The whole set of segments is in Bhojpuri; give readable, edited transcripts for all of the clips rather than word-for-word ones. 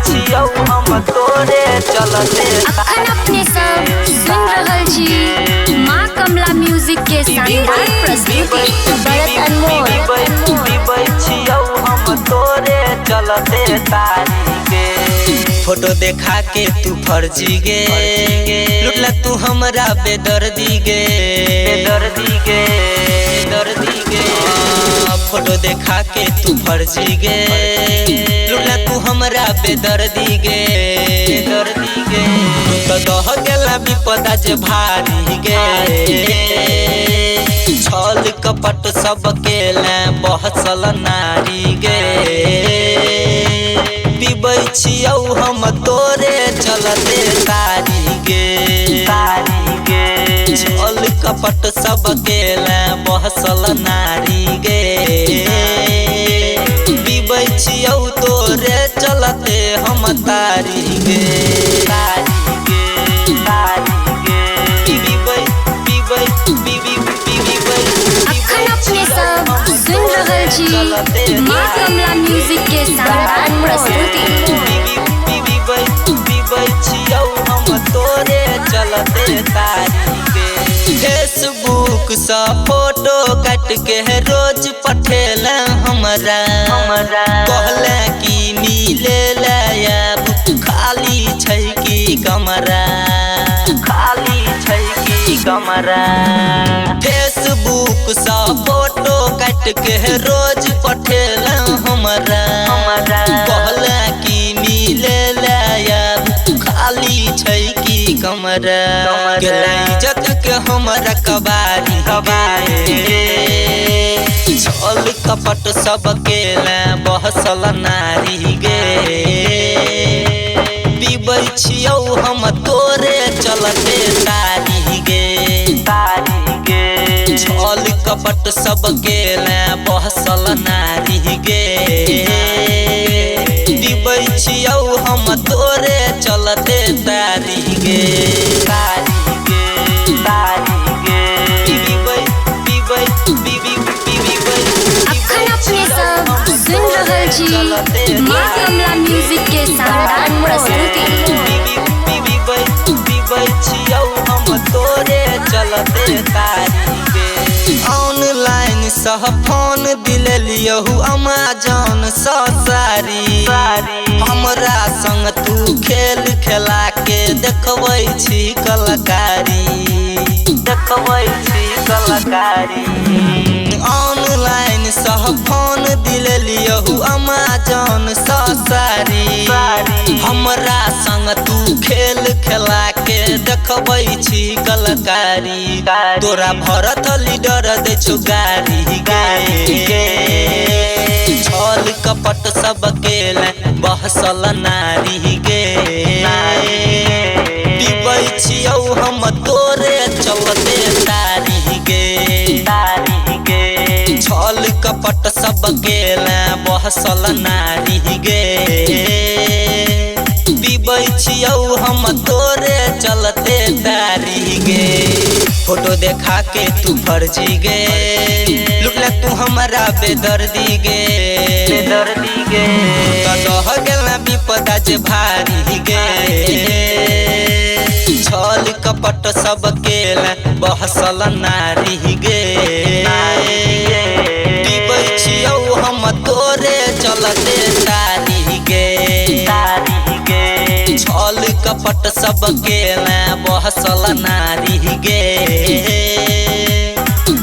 छियौ हम तोरे चलते। अखन अपने सब सुन रहल छी माँ कमला म्यूजिक के शानदार प्रस्तुति भरत अनमोल। छियौ हम तोरे चलते तारी के। फोटो देखा के तू फर्जी गे, लुटला तू हमरा बेदर्दी गे, बेदर्दी गे, बेदर्दी गे। फोटो देखा के तू फर्जी गे, लुटला तू हमरा बेदर्दी गे, बेदर्दी गे। तू तो दह गेला विपदा जे भारी गे, छल कपट सब केला बहसल नारी गे। पीबै छियौ हम तोरे चलते तारी गे, तारी गे। छल कपट सब केला बहसल नारी गे। पीबै छियौ तोरे चलते हम तारी गे, तारी गे, तारी गे। पीबै पीबै पीबै पीबै। अखन अपने सब सुन रहल छी माँ कमला म्यूजिक के शानदार प्रस्तुति। छियौ हम तोरे चलते तारी के। फेसबुक सा फोटो काट के रोज पठेल हमरा, कहले कि मिले लायब खाली छै कि कमरा, खाली छै कि कमरा। फेसबुक सा फोटो काट के रोज पठेल हमरा, कहले कि मिले लायब खाली छै कि कमरा। गेलै इज्जत के हमरा कबारी गे, छल कपट सब केला बहसल नारी गे। पीबै छियौ हम तोरे चलते तारी गे, तारी गे। छल कपट सब केला बहसल नारी गे। पीबै छियौ हम तोरे चलते तारी गे, तारी गे, तारी गे। पीबै पीबै पीबै पीबै। अखन अपने सब सुन रहल छी माँ कमला म्यूजिक के शानदार प्रस्तुति। पीबै छियौ हम तोरे चलते तारी गे। ऑनलाइन सह फोन दिलेलियौ अमेजन सँ सारी, हमरा संग तू खेल खेला के देखबै छी कलाकारी, देखबै छी कलाकारी। ऑनलाइन सह फोन दिलेलियौ अमेजन सँ सारी, हमरा संग तू खेल खेला के देखबै छी कलाकारी। तोरा भरत लीडर दे छु गारी गे, छल कपट सब केला बहसल नारी गे। पीबै छियौ हम तोरे चलते तारी गे, तारी गे। छल कपट सब केला बहसल नारी गे। पीबै छियौ हम तोरे चलते तारी गे। फोटो देखा के तू फर्जी गे, लुटला तू हमरा बेदर्दी गे, बेदर्दी गे। कदह गेला विपदा जे भारी गे, छल कपट सब केला बहसल नारी गे। पीबै छियौ हम तोरे चलते तारी गे, तारी गे। छल कपट सब केला बहसल नारी गे।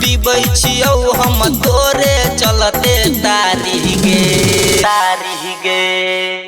पीबै छियौ हम तोरे चलते तारी गे, तारी गे।